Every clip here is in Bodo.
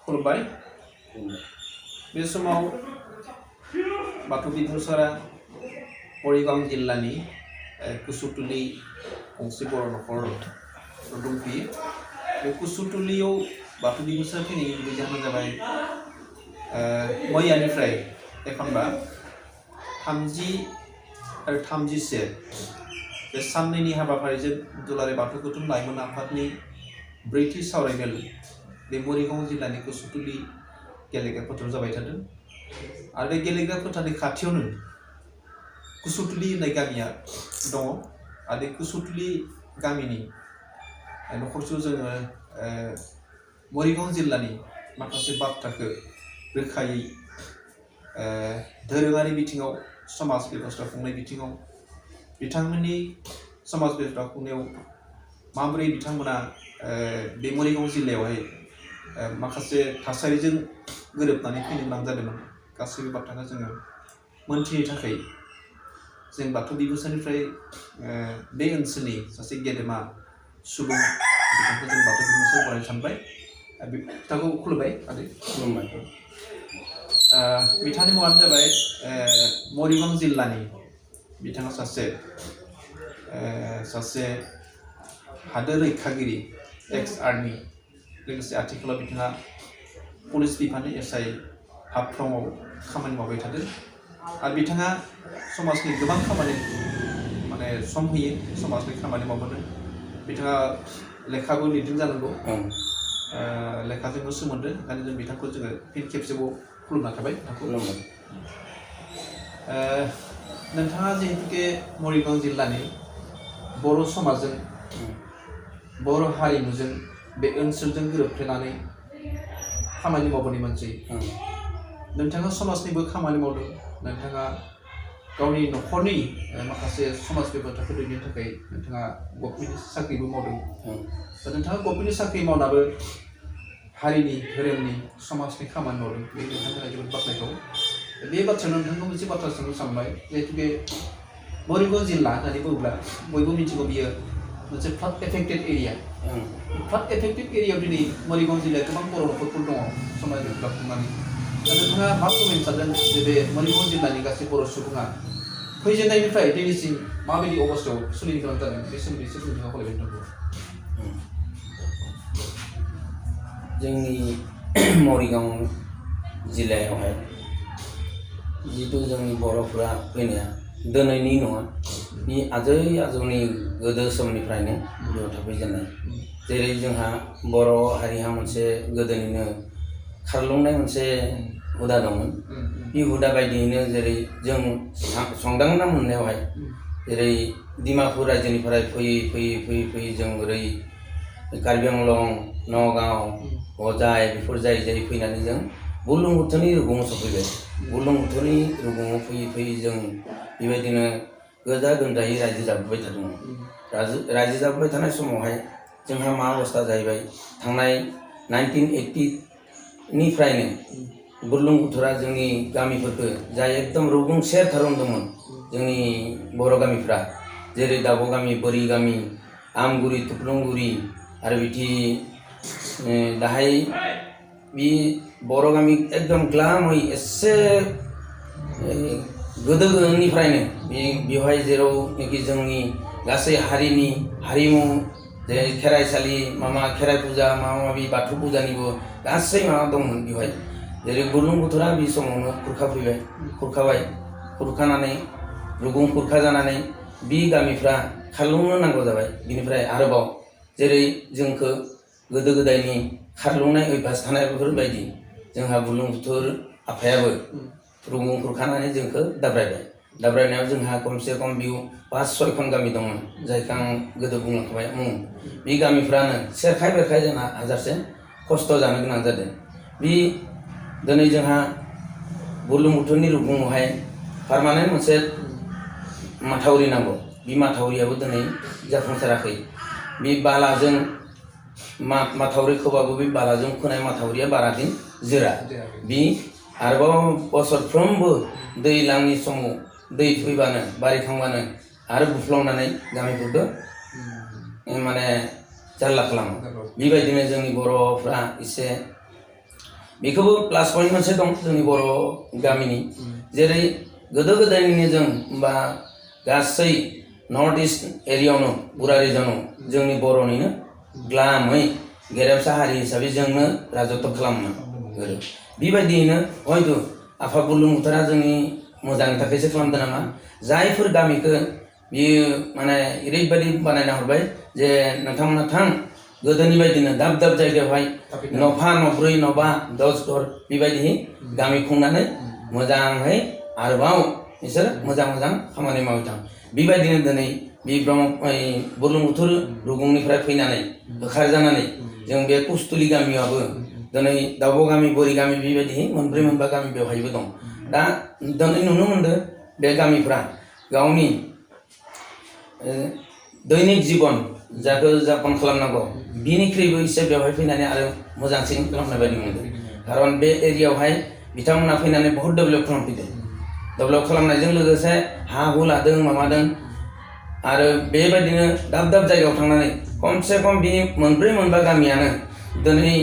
खुलुमबाय बे समाव बाथौ बिबुंसारा मरिगाव जिल्लानि कुसुतुली गंसे बर' न'खर दंफैयो बे कुसुतुलीयाव बाथौ बिबुंसार फैनायनि गुबै जाहोना जाबाय मैयानिफ्राय एखनबा 30 आरो 31 बे साननैनि हाबाफारिजों दुलाराय बाथौ गौथुम लाइमोन आफादनि 4थि सावरायमेल बे मरिगाव जिल्लानि कुसुतुली गेलेग्रा फोथाराव जाबाय थादों आरो बे गेलेग्रा फोथारनि खाथियावनो कुसुतुली होननाय गामिया दङ आरो बे कुसुतुली गामिनि न'खरसेयाव जोङो मरिगाव जिल्लानि माखासे बाथ्राखौ रोखायै धोरोङारि बिथिङाव समाज बेबस्था खुंनाय बिथिङाव बिथांमोननि समाज बेबस्था खुंनायाव माबोरै बिथांमोना बे मरिगाव जिल्लायावहाय माखासे थासारिजों गोरोबनानै फैनो गोनां जादोंमोन गासैबो बाथ्राखौ जोङो मोनथिनो थाखाय जों बाथौ बिबुंसारनिफ्राय बे ओनसोलनि सासे गेदेमा सुबुं बिथांखौ जों बाथौ बिबुंसार बरायनो सानबाय बिथांखौ खुलुमबाय आदै खुलुमबाय बिथांनि मुङानो जाबाय मरिगाव जिल्लानि बिथाङा सासे हादोर रैखागिरि एक्स आर्मी लोगोसे आथिखालाव बिथाङा पुलिस बिफाननि SI हाबफ्रामाव खामानि मावबाय थादों आरो बिथाङा समाजनि गोबां खामानि माने सम होयो समाजनि खामानि मावबोदों बिथाङा लेखाबो लिरदों जानांगौ लेखाजोंबो सोमोन्दो ओंखायनो जों बिथांखौ जोङो फिन खेबसेबाव खुलुमना थाबाय नोंथाङा जिहेतुके मरिगाव जिल्लानि बर' समाजजों बर' हारिमुजों बे ओनसोलजों गोरोबफ्लेनानै खामानि मावबोनाय मानसि नोंथाङा समाजनिबो खामानि मावदों नोंथाङा गावनि न'खरनि माखासे समाज बेब'स्थाखौ दैदेननो थाखाय नोंथाङा गभर्नमेन्टनि साख्रिबो मावदों दा नोंथाङा गभर्नमेन्टनि साख्रि मावनाबो हारिनि धोरोमनि समाजनि खामानि मावदों बे नोंथांमोना जोबोद बाख्नायथाव बे बाथ्रायाव नोंथांखौ मोनसे बाथ्रा सोंनो सानबाय जिहेतु बे मरिगाव जिल्ला होननानै बुङोब्ला बयबो मिथिगौ बियो मोनसे flood affected area flood affected एरियायाव दिनै मरिगाव जिल्लायाव गोबां बर' न'खरफोर दङ समाज बेबस्था खुंनानै दा नोंथाङा मा फोरमायनो सानदों जे बे मरिगाव जिल्लानि गासै बर' सुबुङा फैजेननायनिफ्राय दिनैसिम माबायदि अबस्थायाव सोलिनो गोनां जादों बे सोमोन्दै एसे नोंथाङा खावलायबाय नोंथांखौ जोंनि मरिगाव जिल्लायावहाय जितु जोंनि बर'फोरा फैनाया दिनैनि नङा बे आजै आजौनि गोदो समनिफ्रायनो बेयाव थाफैजेननाय जेरै जोंहा बर' हारिहा मोनसे गोदोनिनो खारलुंनाय मोनसे हुदा दंमोन बे हुदा बायदियैनो जेरै जों संदांना मोननायावहाय जेरै डिमापुर रायजोनिफ्राय फैयै जों ओरै कार्बि आंलं नगाव हजाय बेफोर जायै फैनानै जों बुरलुंबुथुरनि रुगुङाव सफैबाय बुरलुंबुथुरनि रुगुङाव फैयै जों बेबायदिनो गोजा गोमजायै रायजो जाबोबाय थादोंमोन रायजो जाबोबाय थानाय समावहाय जोंहा मा अबस्था जाहैबाय थांनाय 1980 निफ्रायनो बुरलुंबुथुरा जोंनि गामिफोरखौ जाय एकदम रुगुं सेरथारावनो दंमोन जोंनि बर' गामिफ्रा जेरै दाब' गामि बोरि गामि आमगुरि थुफ्लुंगुरि आरो बिदि दाहाय बे बर' गामि एकदम ग्लामै एसे गोदोनिफ्रायनो बेवहाय जेरावनाखि जोंनि गासै हारिनि हारिमु जेरै खेराइसालि खेराइ फुजा माबा माबि बाथौ फुजानिबो गासै माबा दंमोन बेवहाय जेरै बुरलुंबुथुरा बे समावनो खुरखानानै रुगुं खुरखा जानानै बे गामिफ्रा खारलुंनो नांगौ जाबाय बिनिफ्राय आरोबाव जेरै जोंखौ गोदो गोदायनि खारलुंनाय अयभास थानाय बेफोरबायदि जोंहा बुरलुंबुथुर आफायाबो रुगुं खुरखानानै जोंखौ दाब्रायनायाव जोंहा खमसे खम बेयाव 5-6 गामि दंमोन जायखौ आं गोदो बुंलांखाबाय बे गामिफ्रानो सेरखाय बेरखाय जोंहा हाजारसे खस्थ' जानो गोनां जादों बे दिनै जोंहा बुरलुंबुथुरनि रुगुङावहाय पारमानेन्ट मोनसे माथावरि नांगौ बे माथावरियाबो दिनै जाफुंसाराखै बे बालाजों माथावरि खोबाबो बे बालाजों खोनाय माथावरिया बारा दिन जोरा बे आरोबाव बोसोरफ्रोमबो दैज्लांनि समाव दै फैबानो बारिखांबानो आरो बुफ्लंनानै गामिफोरखौ माने जारला खालामो बेबायदिनो जोंनि बर'फ्रा एसे बेखौबो प्लास पइन्ट मोनसे दं जोंनि बर' गामिनि जेरै गोदो गोदायनिनो जों बा गासै नर्थ इस्ट एरियायावनो पुरा रिजनाव जोंनि बर'निनो ग्लामै गेरेमसा हारि हिसाबै जोंनो राजत्व खालामोमोन गोदो बेबायदियैनो हयथ' आफा बुरलुंबुथुरा जोंनि मोजांनि थाखायसो खालामदों नामा जायफोर गामिखौ बियो माने ओरैबायदि बानायना हरबाय जे नोंथांमोना थां गोदोनि बायदिनो दाब दाब जायगायावहाय न'फा न'ब्रै न'बा 10 घर बेबायदि गामि खुंनानै मोजाङै आरोबाव बिसोर मोजां मोजां खामानि मावदों बेबायदिनो दिनै बे बुरलुंबुथुर रुगुंनिफ्राय फैनानै होखारजानानै जों बे कुस्थुलि गामियावबो दिनै दावब' गामि बोरि गामि बेबायदि मोनब्रै मोनबा गामि बेवहायबो दं दा दिनै नुनो मोनदों बे गामिफ्रा गावनि दैनिक जीवन जायखौ जापन खालामनांगौ बिनिख्रुइबो एसे बेवहाय फैनानै आरो मोजांसिन खालामनाय बायदि मोनदों खारन बे एरियायावहाय बिथांमोना फैनानै बहुत डेभेलप खालामफैदों डेभेलप खालामनायजों लोगोसे हा हु लादों माबादों आरो बेबायदिनो दाब दाब जायगायाव थांनानै खमसे खम बे मोनब्रै मोनबा गामियानो दिनै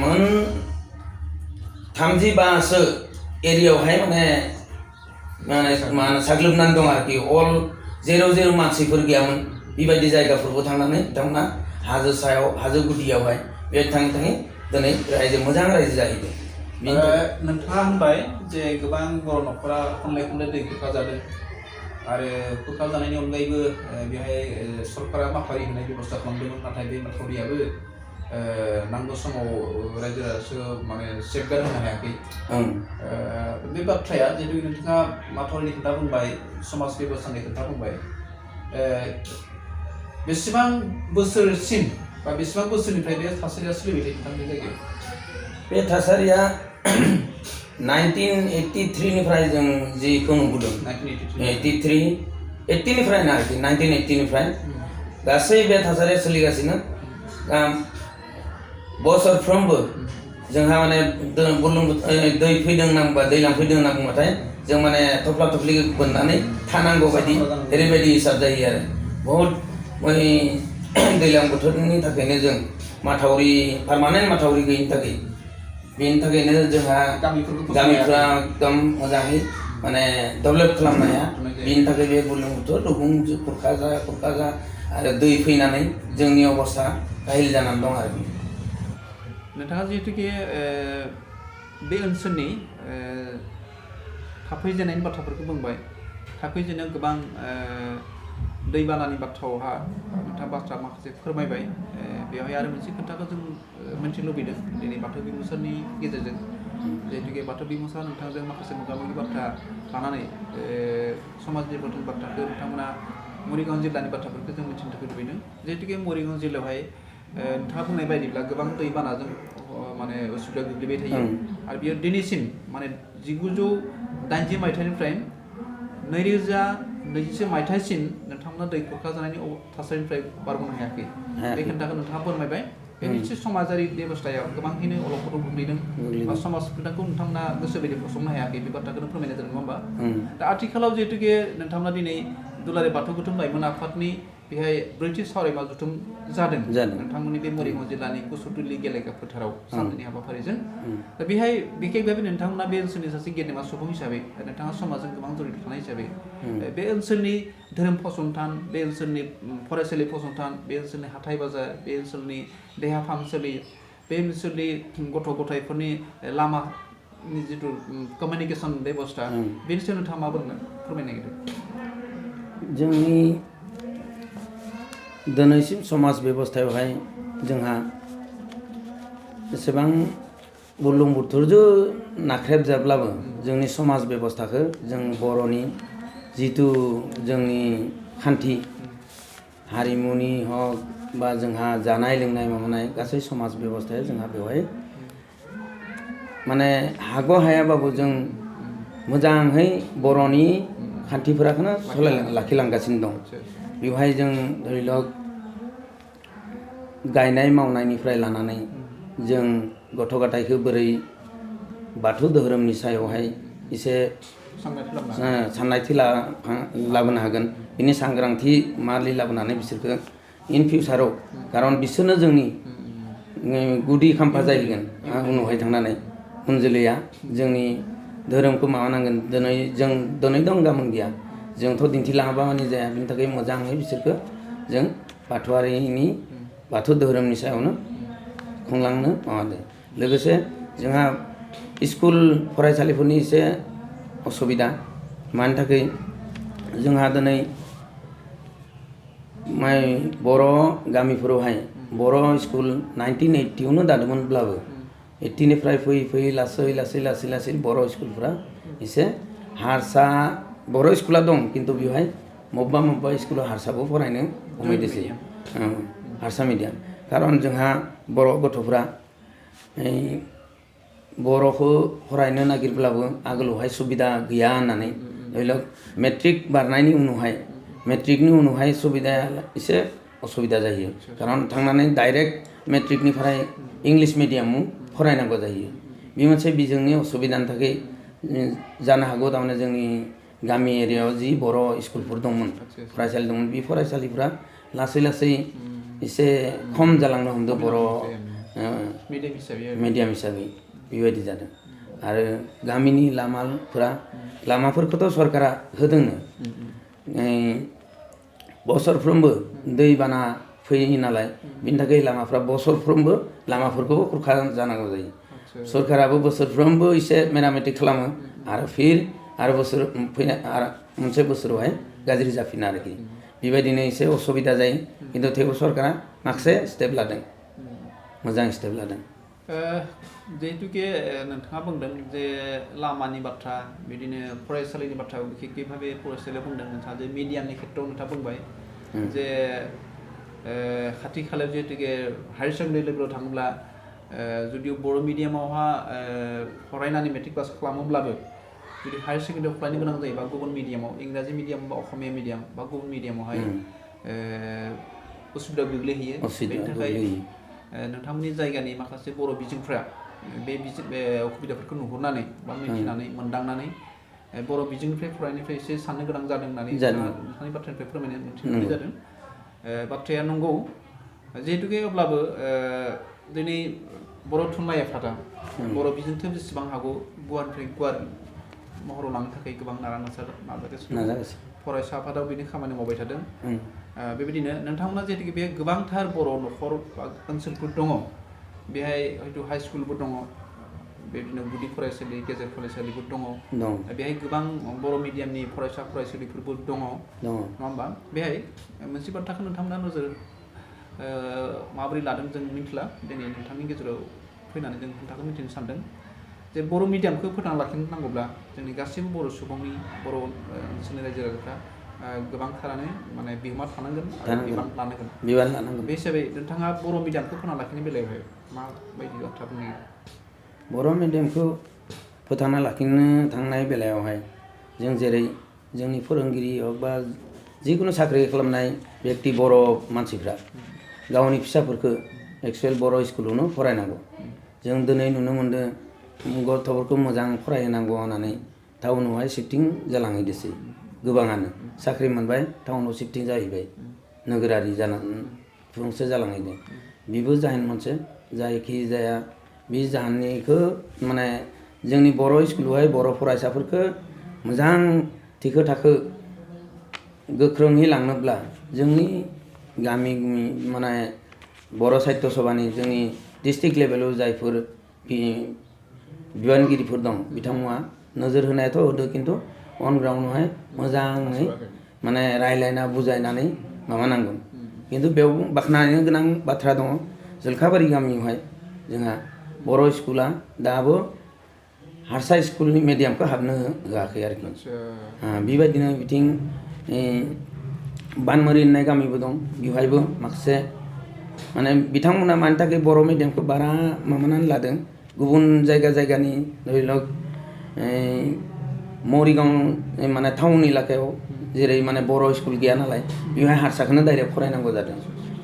मोन 30बासो एरियायावहाय माने साग्लोबनानै दं आरोखि अल जेराव जेराव मानसिफोर गैयामोन बेबायदि जायगाफोरबो थांनानै बिथांमोना हाजो सायाव हाजो गुदियावहाय बे थाङै थाङै दिनै रायजो मोजां रायजो जाहैदों नोंथाङा होनबाय जे गोबां बर' न'खरा खनले खनले दै खुरखाजादों आरो खुरखाजानायनि अनगायैबो बेहाय सरकारा माथावरि होनाय बेबस्था खालामदोंमोन नाथाय बे माथावरियाबो नांगौ समाव रायजो राजासो माने सेफगार्ड होनो हायाखै बे बाथ्राया जिहेतु नोंथाङा माथावरिनि खोथा बुंबाय समाज बेबस्थानि खोथा बुंबाय बेसेबां बोसोरसिम बा बेसेबां बोसोरनिफ्राय बे थासारिया सोलिबाय थायो नोंथांनि जायगायाव बे थासारिया 1983 निफ्राय जों जिखौ नुबोदों 80 निफ्राय ना 1980 निफ्राय गासै बे थासारिया सोलिगासिनो बोसोरफ्रोमबो जोंहा माने दै फैदों नांबा दैज्लां फैदों होनना बुंबाथाय जों माने थफ्ला थफ्लि बोननानै थानांगौ बायदि ओरैबायदि हिसाब जायो आरो बहुत दैज्लां बोथोरनि थाखायनो जों माथावरि पारमानेन्ट माथावरि गैयिनि थाखाय बेनि थाखायनो जोंहा गामिफ्रा एकदम मोजाङै माने डेभेलप खालामनो हाया बेनि थाखाय बे बुरलुंबुथुर रुगुं खुरखाजा आरो दै फैनानै जोंनि अबस्था गाहिल जानानै दं आरो नोंथाङा जिहेतुके बे ओनसोलनि थाफैजेननायनि बाथ्राफोरखौ बुंबाय थाफैजेननायाव गोबां दैबानानि बाथ्रायावहा नोंथाङा बाथ्रा माखासे फोरमायबाय बेवहाय आरो मोनसे खोथाखौ जों मिथिनो लुबैदों दिनै बाथौ बिमुसारनि गेजेरजों जिहेतुके बाथौ बिमुसा नोंथांजों माखासे मोगा मोगि बाथ्रा लानानै समाजनि बाथ्राखौ नोंथांमोना मरिगाव जिल्लानि बाथ्राफोरखौ जों मिथिनो थाखाय लुबैदों जिहेतुके मरिगाव जिल्लायावहाय नोंथाङा बुंनाय बायदिब्ला गोबां दैबानाजों माने उसुबिदा गोग्लैबाय थायो आरो बियो दिनैसिम माने 1980 मायथाइनिफ्राय 2020 मायथाइसिम नोंथांमोना दै खुरखाजानायनि थासारिनिफ्राय बारग'नो हायाखै बे खोथाखौ नोंथाङा फोरमायबाय बे मोनसे समाजारि बेबस्थायाव गोबांखिनि अलखदाव गोग्लैदों बा समाज खोथाखौ नोंथांमोना गोसो बायदि फसंनो हायाखै बे बाथ्राखौनो फोरमायनाय जादों नङा होमबा दा आथिखालाव जिहेतुके नोंथांमोना दिनै दुलाराय बाथौ गौथुम लाइमोन आफादनि बेहाय ब्रैथि सावरायमा जथुम जादों नोंथांमोननि बे मरिगाव जिल्लानि कुसुतुलि गेलेग्रा फोथाराव साननैनि हाबाफारिजों दा बेहाय बिखेकभाबे नोंथांमोना बे ओनसोलनि सासे गेदेमा सुबुं हिसाबै नोंथाङा समाजजों गोबां जड़ित थानाय हिसाबै बे ओनसोलनि धोरोम फसंथान बे ओनसोलनि फरायसालि फसंथान बे ओनसोलनि हाथाइ बाजार बे ओनसोलनि देहा फाहामसालि बे ओनसोलनि गथ' गथायफोरनि लामानि जिथु कमिउनिकेसन बेबस्था बेनि सायाव नोंथाङा मा बुंनो फोरमायनो नागिरदों जोंनि दिनैसिम समाज बेबस्थायावहाय जोंहा एसेबां बुरलुंबुथुरजों नाख्रेबजाब्लाबो जोंनि समाज बेबस्थाखौ जों बर'नि जिथु जोंनि खान्थि हारिमुनि हक बा जोंहा जानाय लोंनाय मावनाय गासै समाज बेबस्थाया जोंहा बेवहाय माने हागौ हायाबाबो जों मोजाङै बर'नि खान्थिफोरखौनो लाखिलांगासिनो दं बेवहाय जों धरिलक गायनाय मावनायनिफ्राय लानानै जों गथ' गथायखौ बोरै बाथौ धोरोमनि सायावहाय एसे साननायथि लाबोनो हागोन बिनि सांग्रांथि मालि लाबोनानै बिसोरखौ इन फिउचाराव खारन बिसोरनो जोंनि गुदि खाम्फा जाहैगोन उनावहाय थांनानै उन जोलैया जोंनि धोरोमखौ माबानांगोन दिनै दं गाबोन गैया जोंथ' दिन्थिलाङाबा माने जाया बिनि थाखाय मोजाङै बिसोरखौ जों बाथौ धोरोमनि सायावनो खुंलांनो माबादों लोगोसे जोंहा स्कुल फरायसालिफोरनि एसे असुबिदा मानि थाखाय जोंहा दिनै बर' गामिफोरावहाय बर' स्कुल 1980आवनो दादोंमोनब्लाबो 80निफ्राय फैयै लासै बर' स्कुलफ्रा एसे हारसा बर' स्कुला दं खिन्थु बेवहाय मबेबा स्कुलाव हारसाबो फरायनो हमैदोंसै हारसा मिडियाम खारन जोंहा बर' गथ'फ्रा बर'खौ फरायनो नागिरब्लाबो आगोलावहाय सुबिदा गैया होननानै धरिलक मेट्रिकनि उनावहाय सुबिदाया एसे असुबिदा जायो खारन थांनानै डाइरेक्ट मेट्रिकनिफ्राय इंलिश मिडियामाव फरायनांगौ जायो बे मोनसे बिजोंनि असुबिदानि थाखाय जानो हागौ थारमाने जोंनि गामि एरियायाव जि बर' स्कुलफोर दंमोन फरायसालि दंमोन बे फरायसालिफ्रा लासै एसे खम जालांनो हमदों बर' मिडियाम हिसाबै बेबायदि जादों आरो गामिनि लामाफोरखौथ' सरकारा होदोंनो बोसोरफ्रोमबो दैबाना फैयो नालाय बिनि थाखाय लामाफ्रा बोसोरफ्रोमबो लामाफोरखौ खुरखा जानांगौ जायो सरकाराबो बोसोरफ्रोमबो एसे मेरामति खालामो आरो मोनसे बोसोरावहाय गाज्रि जाफिनो आरोखि बेबायदिनो एसे असुबिदा जायो खिन्थु थेवबो सरकारा माखासे स्टेप लादों मोजां स्टेप लादों जिहेतुके नोंथाङा बुंदों जे लामानि बाथ्रा बिदिनो फरायसालिनि बाथ्रा बिखेखै भाबे फरायसालियाव बुंदों नोंथाङा जे मिडियामनि खेथ्रआव नोंथाङा बुंबाय जे खाथि खालायाव जिहेतुके हायार सेकेन्डारि लेभेलाव थाङोब्ला जुदि बर' मिडियामावहा फरायनानै मेट्रिक पास खालामोब्लाबो जुदि हायार सेकेन्डारियाव फरायनो गोनां जायोबा गुबुन मिडियामाव इंराजि मिडियाम बा असमिया मिडियाम बा गुबुन मिडियामावहाय उसुबिदायाव गोग्लैहैयो बेनि थाखाय नोंथांमोननि जायगानि माखासे बर' बिजोंफ्रा बे असुबिदाफोरखौ नुहुरनानै बा मिथिनानै मोनदांनानै बर' बिजोंनिफ्राय फरायनायनिफ्राय एसे साननो गोनां जादों होननानै नोंथांनि बाथ्रानिफ्राय फोरमायनो मोनथिनाय जादों बाथ्राया नंगौ जिहेतुके अब्लाबो दिनै बर' थुनलाइ आफादा बर' बिजोंखौ जेसेबां हागौ गुवारनिफ्राय गुवार महराव लांनो थाखाय गोबां नाजागासिनो फरायसा आफादाव बेनि खामानि मावबाय थादों बेबायदिनो नोंथांमोना जिहेतुके बे गोबांथार बर' न'खर बा ओनसोलफोर दङ बेहाय हयथ' हाइ स्कुलबो दङ बेबायदिनो गुदि फरायसालि गेजेर फरायसालिफोर दङ बेहाय गोबां बर' मिडियामनि फरायसालिफोरबो दङ नङा होमबा बेहाय मोनसे बाथ्राखौ नोंथांमोना नोजोर माबोरै लादों जों मिथिला दिनै नोंथांनि गेजेराव फैनानै जों खोथाखौ मिथिनो सानदों जे बर' मिडियामखौ फोथांना लाखिनो नांगौब्ला जोंनि गासैबो बर' सुबुंनि बर' ओनसोलनि रायजो राजाफ्रा गोबांथारानो माने बिहोमा थानांगोन आरो बिबान लानांगोन बे हिसाबै नोंथाङा बर' मिडियामखौ फोथांना लाखिनायनि बेलायावहाय माबायदि बाथ्रा बुङो बर' मिडियामखौ फोथांना लाखिनो थांनाय बेलायावहाय जों जेरै जोंनि फोरोंगिरि बा जिखुनु साख्रि खालामनाय बेक्ति बर' मानसिफ्रा गावनि फिसाफोरखौ एक्सुवेल बर' स्कुलावनो फरायनांगौ जों दिनै नुनो मोन्दों गथ'फोरखौ मोजां फरायहोनांगौ होननानै टाउनावहाय शिफ्टिं जालांहैदोंसै गोबाङानो साख्रि मोनबाय टाउनाव शिफ्टिं जाहैबाय नोगोरारि जानानैसो जालांहैदों बेबो जाहोन मोनसे जायखि जाया बे जाहोननिखौ माने जोंनि बर' स्कुलावहाय बर' फरायसाफोरखौ मोजां थिखो थाखो गोख्रोङै लांनोब्ला जोंनि गामि माने बर' साहित्य सभानि जोंनि डिस्ट्रिक्ट लेभेलाव जायफोर बिबानगिरिफोर दं बिथांमोना नोजोर होनायाथ' होदों खिन्थु अन ग्राउन्डआवहाय मोजाङै माने रायलायना बुजायनानै माबानांगोन खिन्थु बेयाव बाख्नायनो गोनां बाथ्रा दङ जोलखाबारि गामियावहाय जोंहा बर' स्कुला दाबो हारसा स्कुलनि मिडियामखौ हाबनो होआखै आरोखि बेबायदिनो बिथिं बानमोरि होननाय गामिबो दं बेवहायबो माखासे माने बिथांमोना मानि थाखाय बर' मिडियामखौ बारा माबानानै लादों गुबुन जायगानि धरिलक मरिगाव माने टाउन एलेकायाव जेरै माने बर' स्कुल गैया नालाय बेवहाय हारसाखौनो डाइरेक्ट फरायनांगौ जादों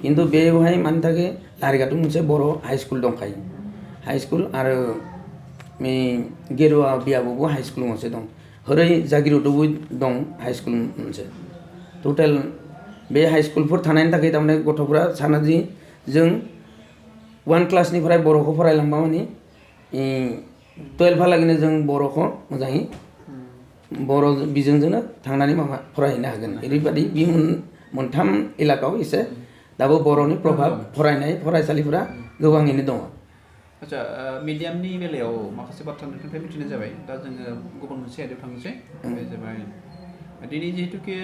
खिन्थु बेवहाय मानि थाखाय लारिगाथआव मोनसे बर' हाइ स्कुल दंखायो हाइ स्कुल आरो गेरुवा बियाबावबो हाइ स्कुल मोनसे दं हरै जागिर'दावबो दं हाइ स्कुल मोनसे टटेल बे हाइ स्कुलफोर थानायनि थाखाय थारमाने गथ'फ्रा सानो जि जों 1 क्लासनिफ्राय बर'खौ फरायलांबा माने 12हालागैनो जों बर'खौ मोजाङै बर' बिजोंजोंनो थांनानै माबा फरायहैनो हागोन ओरैबायदि बे मोनथाम एलाकायाव एसे दाबो बर'नि प्रभाब फरायनाय फरायसालिफोरा गोबाङैनो दङ। आच्छा मिडियामनि बेलायाव माखासे बाथ्रा नोंथांनिफ्राय मिथिनाय जाबाय दा जोङो गुबुन मोनसे आयदायाव थांनोसै बे जाबाय दिनै जिहेतुके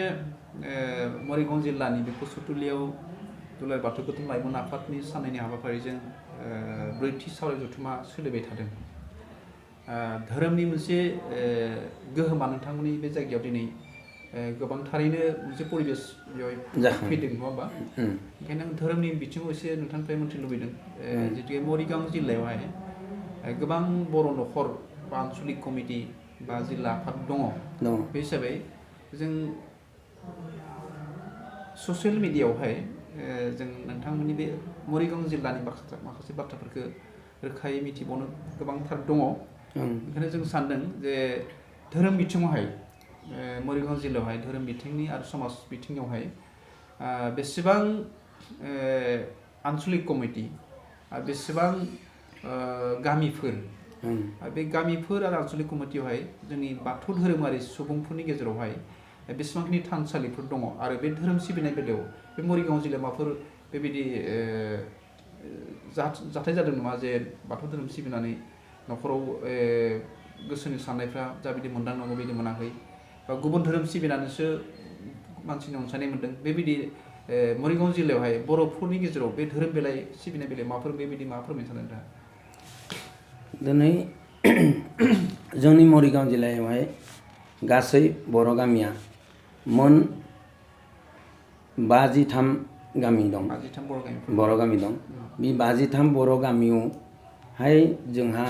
मरिगाव जिल्लानि बे कुसुतुलियाव दुलाराय बाथौ गोथौ लाइमोन आफादनि साननैनि हाबाफारिजों ब्रैथि सावराय जथुमा सोलिबाय थादों। धोरोमनि मोनसे गोहोमा नोंथांमोननि बे जायगायाव दिनै गोबांथारैनो मोनसे परिबेस बेवहाय फैदों नङा होमबा? ओंखायनो आं धोरोमनि बिथिङाव एसे नोंथांनिफ्राय मिथिनो लुबैदों जिहेतुके मरिगाव जिल्लायावहाय गोबां बर' न'खर बा आनसलिक कमिटि बा जिल्ला आफाद दङ। बे हिसाबै जों ससियेल मिडियायावहाय जों नोंथांमोननि बे मरिगाव जिल्लानि माखासे बाथ्राफोरखौ रोखायै मिथिबावनो गोबांथार दङ। ओंखायनो जों सानदों जे धोरोम बिथिङावहाय मरिगाव जिल्लायावहाय धोरोम बिथिंनि आरो समाज बिथिङावहाय बेसेबां आनसलिक कमिटि आरो बेसेबां गामिफोर बे गामिफोर आरो आनसलिक कमिटियावहाय जोंनि बाथौ धोरोमारि सुबुंफोरनि गेजेरावहाय बेसेबांखिनि थानसालिफोर दङ आरो बे धोरोम सिबिनाय बेलायाव बे मरिगाव जिल्लायाव माबाफोर बेबायदि जाथाय जादों नामा जे बाथौ धोरोम सिबिनानै न'खराव गोसोनि साननायफ्रा जाबायदि मोनदांनांगौ बिदि मोनाखै बा गुबुन धोरोम सिबिनानैसो मानसिनि अनसायनाय मोन्दों बेबायदि मरिगाव जिल्लायावहाय बर'फोरनि गेजेराव बे धोरोम बेलाय सिबिनाय बेलायाव माबाफोर बेबायदि मा फोरमायनो सानो नोंथाङा? दिनै जोंनि मरिगाव जिल्लायावहाय गासै बर' गामिया मोन 53 गामि दं। 53 बर' गामि दं। बे 53 बर' गामियावहाय जोंहा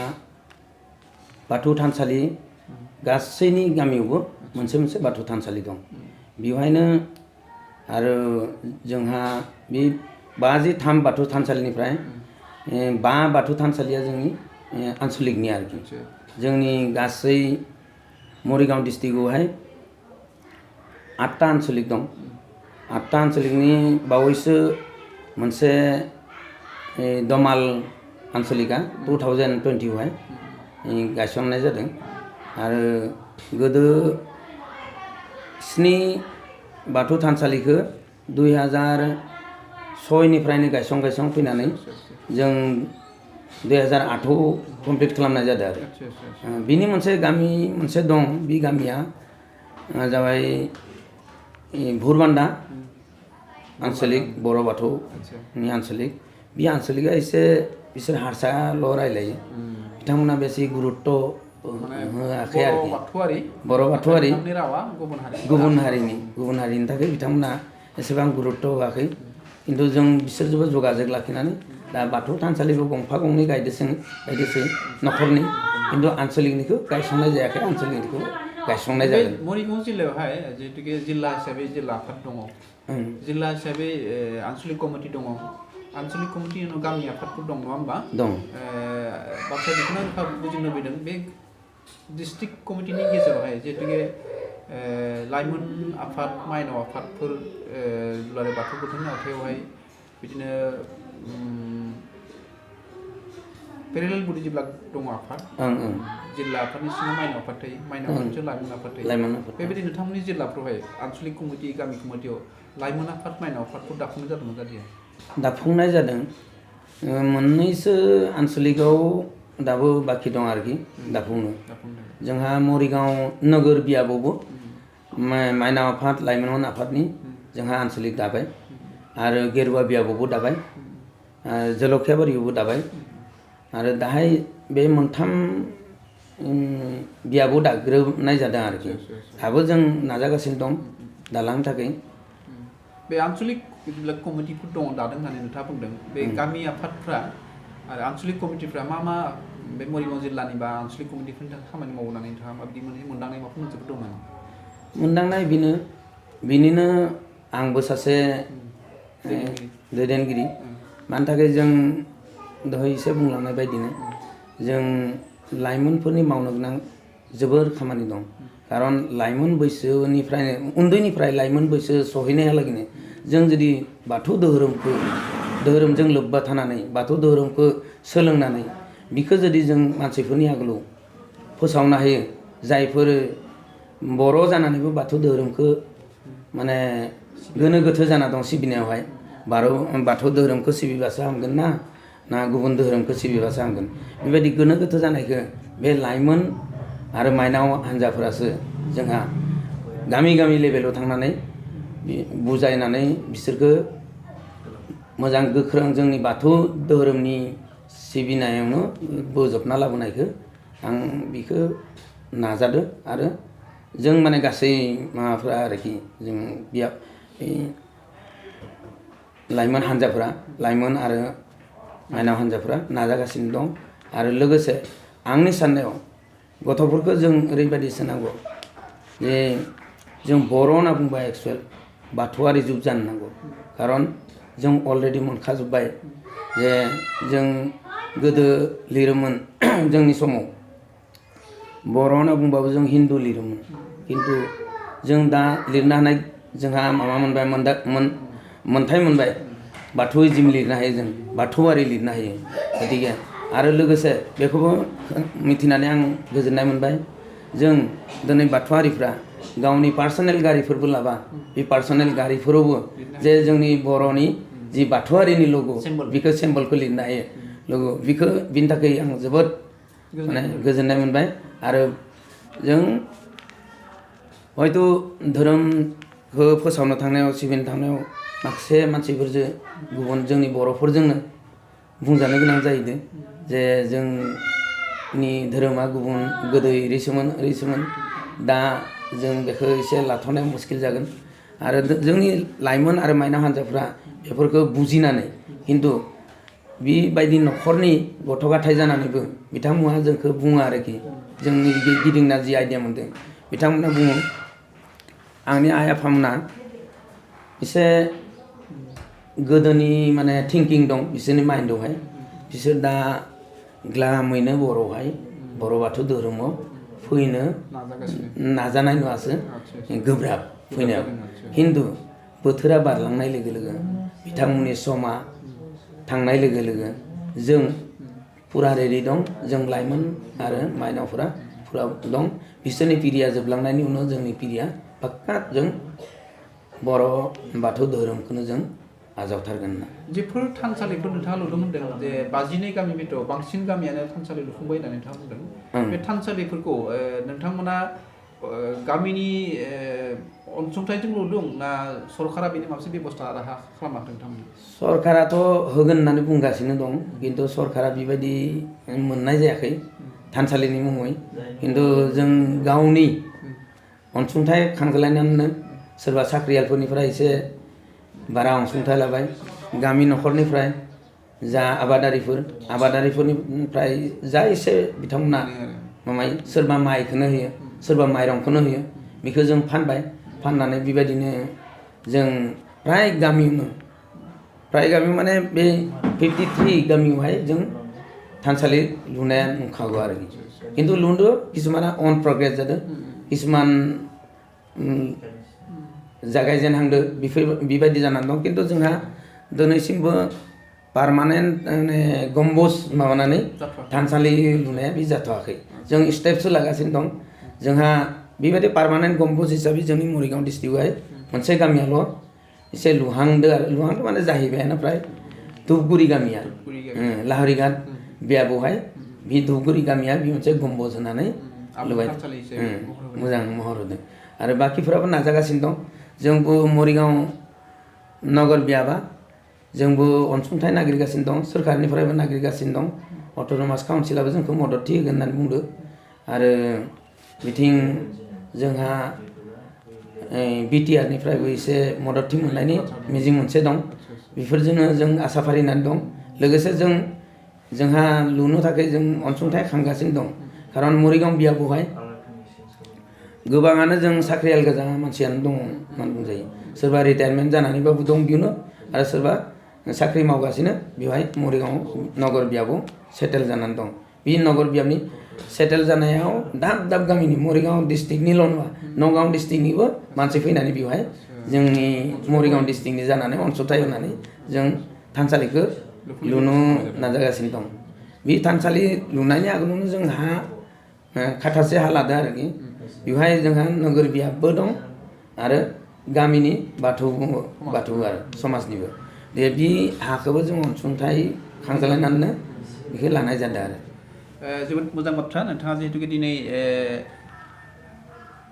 बाथौ थानसालि गासैनि गामियावबो मोनसे मोनसे बाथौ थानसालि दं। बेवहायनो आरो जोंहा बे 53 बाथौ थानसालिनिफ्राय 5 बाथौ थानसालिया जोंनि आनसलिकनि आरोखि। जोंनि गासै मरिगाव डिस्ट्रिक्टआवहाय 8टा आनसलिक दं। 8टा आनसलिकनि बावैसो मोनसे दमाल आनसलिका 2020आवहाय गायसननाय जादों आरो गोदो 7 बाथौ थानसालिखौ 2006निफ्रायनो गायसन फैनानै जों 2008आव कमप्लिट खालामनाय जादों आरो बिनि मोनसे गामि मोनसे दं। बे गामिया जाबाय भुरबान्दा आनसलिक बर' बाथौनि आनसलिक। बे आनसलिकआ एसे बिसोर हारसाल' रायलायो। बिथांमोना बेसे गुरुत्त होआखै आरोखि। बर' बाथौआरि गुबुन हारिनि थाखाय बिथांमोना एसेबां गुरुत्त होआखै। खिन्थु जों बिसोरजोंबो जगाजग लाखिनानै दा बाथौ थानसालिखौ गंफा गंनै गायदोंसै न'खरनि खिन्थु आनसलिकनिखौ गायसंनाय जायाखै। आनसलिकनिखौ गायसंनाय जागोन। मरिगाव जिल्लायावहाय जिहेतुके जिल्ला हिसाबै जिल्ला आफाद दङ। जिल्ला हिसाबै आनसलिक कमिटि दङ। आनसलिक कमिटिनि उनाव गामि आफादफोर दं नङा होमबा? दं। बाथ्राया बेखौनो रोखा बुजिनो लुबैदों बे डिस्ट्रिक्ट कमिटिनि गेजेरावहाय जिहेतुके लाइमोन आफाद माइनाव आफादफोर दुलाराय बाथौ गोथौनि आवथायावहाय बिदिनो पेरेलेल बडि जेब्ला दङ आफाद जिल्ला आफादनि सिङाव माइनाव आफाद थायो। माइनाव आफादजों लाइमोन आफाद थायो। बेबायदि नोंथांमोननि जिल्लाफ्रावहाय आनसलिक कमिटि गामि कमिटियाव लाइमोन आफाद माइनाव आफादफोर दाफुंनाय जादोंमोन जादिया? दाफुंनाय जादों। मोननैसो आनसलिकआव दाबो बाखि दं आरोखि दाफुंनो। जोंहा मरिगाव नोगोर बियाबावबो माइनाव आफाद लाइमोन आफादनि जोंहा आनसलिक दाबाय आरो गेरुवा बियाबावबो दाबाय जलखियाबारियावबो दाबाय आरो दाहाय बे मोनथाम बियाबाव दाग्रोबनाय जादों आरोखि। दाबो जों नाजागासिनो दं दालांनो थाखाय। बे आनसलिक कमिटिफोर दङ दादों होननानै नोंथाङा बुंदों। बे गामि आफादफ्रा आरो आनसलिक कमिटिफ्रा मा बे मरिगाव जिल्लानि बा आनसलिक कमिटिफोरनि थाखाय खामानि मावो होननानै नोंथाङा माबायदि मोनदांनाय माबाफोर मोनसेफोर दं नामा? मोनदांनाय बिनिनो आंबो सासे दैदेनगिरि। मानि थाखाय जों दहाय एसे बुंलांनाय बायदिनो जों लाइमोनफोरनि मावनो गोनां जोबोर खामानि दं। खारन लाइमोन बैसोनिफ्रायनो उन्दैनिफ्राय लाइमोन बैसो सहैनायालागैनो जों जुदि बाथौ धोरोमजों लोब्बा थानानै बाथौ धोरोमखौ सोलोंनानै बिखौ जुदि जों मानसिफोरनि आगोलाव फोसावनो हायो जायफोर बर' जानानैबो बाथौ धोरोमखौ माने गोनो गोथो जाना दं सिबिनायावहाय बाथौ धोरोमखौ सिबिबासो हामगोन ना गुबुन धोरोमखौ सिबिबासो हामगोन बेबायदि गोनो गोथो जानायखौ बे लाइमोन आरो माइनाव हान्जाफोरासो जोंहा गामि गामि लेभेलाव थांनानै बुजायनानै बिसोरखौ मोजां गोख्रों जोंनि बाथौ धोरोमनि सिबिनायावनो बोजबना लाबोनायखौ आं बेखौ नाजादों आरो जों माने गासै माबाफ्रा आरोखि जों बेयाव लाइमोन हान्जाफ्रा लाइमोन आरो माइनाव हान्जाफ्रा नाजागासिनो दं आरो लोगोसे आंनि साननायाव गथ'फोरखौ जों ओरैबायदि सोनांगौ जे जों बर' होनना बुंबा एक्सुवेल बाथौआरि जुग जानो नांगौ खारन जों अलरेडि मोनखाजोब्बाय जे जों गोदो लिरोमोन जोंनि समाव बर' होनना बुंबाबो जों हिन्दु लिरोमोन खिन्थु जों दा लिरनो हानाय जोंहा माबा मोनबाय मोनथाय मोनबाय बाथौइजिम लिरनो हायो जों बाथौआरि लिरनो हायो गतिके आरो लोगोसे बेखौबो मिथिनानै आं गोजोननाय मोनबाय जों दिनै बाथौआरिफ्रा गावनि पार्सनेल गारिफोरबो लाबा बे पार्सनेल गारिफोरावबो जे जोंनि बर'नि जि बाथौआरिनि लग' बेखौ सिम्बलखौ लिरनो हायो लग' बेखौ बिनि थाखाय आं जोबोद माने गोजोननाय मोनबाय आरो जों हयथ' धोरोमखौ फोसावनो थांनायाव सिबिनो थांनायाव माखासे मानसिफोरजों गुबुन जोंनि बर'फोरजोंनो बुंजानो गोनां जाहैदों जे जोंनि धोरोमा गुबुन गोदो ओरैसोमोन दा जों बेखौ एसे लाथ'नाया मुस्किल जागोन आरो जोंनि लाइमोन आरो माइनाव हान्जाफ्रा बेफोरखौ बुजिनानै खिन्थु बेबायदि न'खरनि गथ' गथाय जानानैबो बिथांमोनहा जोंखौ बुङो आरोखि जोंनि गिदिंना जि आइडिया मोनदों बिथांमोना बुङो आंनि आइ आफामोना एसे गोदोनि माने थिंकिं दं बिसोरनि माइन्दआवहाय बिसोर दा ग्लामैनो बर' बाथौ धोरोमाव फैनो नाजानाय नुवासो गोब्राब फैनायाव खिन्थु बोथोरा बारलांनाय लोगो लोगो बिथांमोननि समा थांनाय लोगो लोगो जों फुरा रेडि दं जों लाइमोन आरो माइनावफोरा फुरा दं बिसोरनि पिरिया जोबलांनायनि उनाव जोंनि पिरिया पाक्का जों बर' बाथौ धोरोमखौनो जों आजावथारगोन होनना जेफोर थानसालिफोर नोंथाङा नुनो मोन्दों जे 52 गामि बिथोराव बांसिन गामियानो थानसालि लुफुंबाय होननानै नोंथाङा बुंदों बे थानसालिफोरखौ नोंथांमोना गामिनि अनसुंथाइजों लुदों ना सरकारा बेनि माबा बेबस्था राहा खालामाखै नोंथांमोना सरकाराथ' होगोन होननानै बुंगासिनो दं खिन्थु सरकारा बेबायदि मोननाय जायाखै थानसालिनि मुङै खिन्थु जों गावनि अनसुंथाइ खांज्लायनानैनो सोरबा साख्रियालफोरनिफ्राय एसे बारा अनसुंथाइ लाबाय गामि न'खरनिफ्राय जा आबादारिफोरनिफ्राय जा एसे बिथांमोना माबायो सोरबा माइखौनो होयो सोरबा माइरंखौनो होयो बेखौ जों फाननानै बेबायदिनो जों प्राय गामियाव माने बे 53 गामियावहाय जों थानसालि लुनाया नुखागौ आरोखि खिन्थु लुदों किसुमाना अन प्रग्रेस जादों किसुमान जागायजेनहांदों बेबायदि जानानै दं खिन्थु जोंहा दिनैसिमबो पारमानेन्ट माने गम्बुज माबानानै थानसालि लुनाया बे जाथ'वाखै जों स्टेपसो लागासिनो दं जोंहा बेबायदि पारमानेन्ट गम्बुज हिसाबै जोंनि मरिगाव डिस्ट्रिक्टआवहाय मोनसे गामियाल' एसे लुहांदों माने जाहैबायानो प्राय धुपगुरि गामिया लाहरिघाट बियाबहाय बे धुपगुरि गामिया बे मोनसे गम्बुज होनानै लुबाय मोजां महर होदों आरो बाखिफोराबो नाजागासिनो दं जोंबो मरिगाव नगर बियाबा जोंबो अनसुंथाइ नागिरगासिनो दं सोरखारनिफ्रायबो नागिरगासिनो दं अट'नमास काउन्सिलाबो जोंखौ मददथि होगोन होननानै बुंदों आरो बिथिं जोंहा बिटिआरनिफ्रायबो एसे मददथि मोननायनि मिजिं मोनसे दं बेफोरजोंनो जों आसा फारिनानै दं लोगोसे जोंहा लुनो थाखाय जों अनसुंथाइ खांगासिनो दं खारन मरिगाव बियाबहाय गोबाङानो जों साख्रियाल गोजा मानसियानो दं होननानै बुंजायो सोरबा रिटायारमेन्ट जानानैबाबो दं बेयावनो आरो सोरबा साख्रि मावगासिनो बेवहाय मरिगाव नगर बियाबाव सेटेल जानानै दं बे नगर बियाबनि सेटेल जानायाव दाब गामिनि मरिगाव डिस्ट्रिक्टनिल' नङा नगाव डिस्ट्रिक्टनिबो मानसि फैनानै बेवहाय जोंनि मरिगाव डिस्ट्रिक्टनि जानानै अनसुंथाइ होनानै जों थानसालिखौ लुनो नाजागासिनो दं बे थानसालि लुनायनि आगोलावनो जोंहा खाथासे हा लादों आरोखि बेवहाय जोंहा नोगोर बियाबबो दं आरो गामिनि बाथौ आरो समाजनिबो दे बे हाखौबो जों अनसुंथाइ खांजालायनानैनो बेखौ लानाय जादों आरो जोबोद मोजां बाथ्रा नोंथाङा जिहेतु दिनै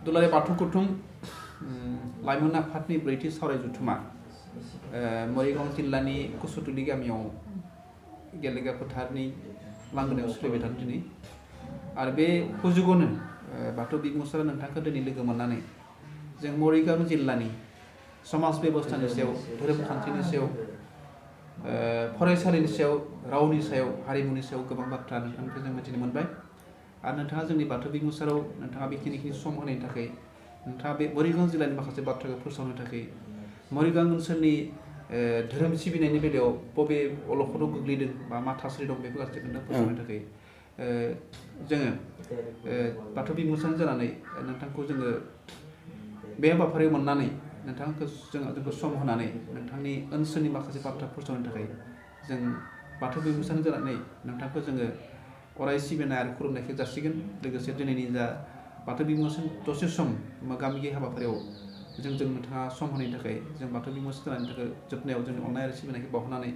दुलाराय बाथौ गौथुम लाइमोन आफादनि ब्रैथि सावराय जथुमा मरिगाव जिल्लानि कुसुतुलि गामियाव गेलेग्रा फोथारनि लांगोनायाव सोलिबाय थादों दिनै आरो बे सुजुगावनो बाथौ बिबुंसारा नोंथांखौ दिनै लोगो मोननानै जों मरिगाव जिल्लानि समाज बेबस्थानि सायाव धोरोम खान्थिनि सायाव फरायसालिनि सायाव रावनि सायाव हारिमुनि सायाव गोबां बाथ्रा नोंथांनिफ्राय जों मिथिनो मोनबाय आरो नोंथाङा जोंनि बाथौ बिबुंसाराव नोंथाङा बेखिनि सम होनायनि थाखाय नोंथाङा बे मरिगाव जिल्लानि माखासे बाथ्राखौ फोसावनो थाखाय मरिगाव ओनसोलनि धोरोम सिबिनायनि बेलायाव बबे अलखदाव गोग्लैदों बा मा थासारि दं बेखौ गासैखौनो फोसावनो थाखाय जोङो बाथौ बिबुंसार जानानै नोंथांखौ जोङो बे हाबाफारियाव मोननानै नोंथांखौ जोंखौ सम होनानै नोंथांनि ओनसोलनि माखासे बाथ्रा फोसावनो थाखाय जों बाथौ बिबुंसार जानानै नोंथांखौ जोङो अराय सिबिनाय आरो खुलुमनायखौ जासिगोन लोगोसे दिनैनि जा बाथौ बिबुंसार दसे सम मोगा मोगि हाबाफारियाव जों नोंथाङा सम होनायनि थाखाय जों बाथौ बिबुंसार जानायनि थाखाय जोबनायाव जोंनि अननाय आरो सिबिनायखौ बावहरनानै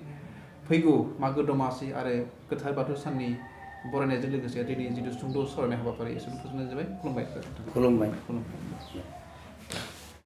फैगौ मागो दमासि आरो गोथार बाथौ साननि बरायनायजों लोगोसे दिनै जिथु सुंद' सावरायनाय हाबाफारि एसेनो फोजोबनाय जाबाय खुलुमबाय।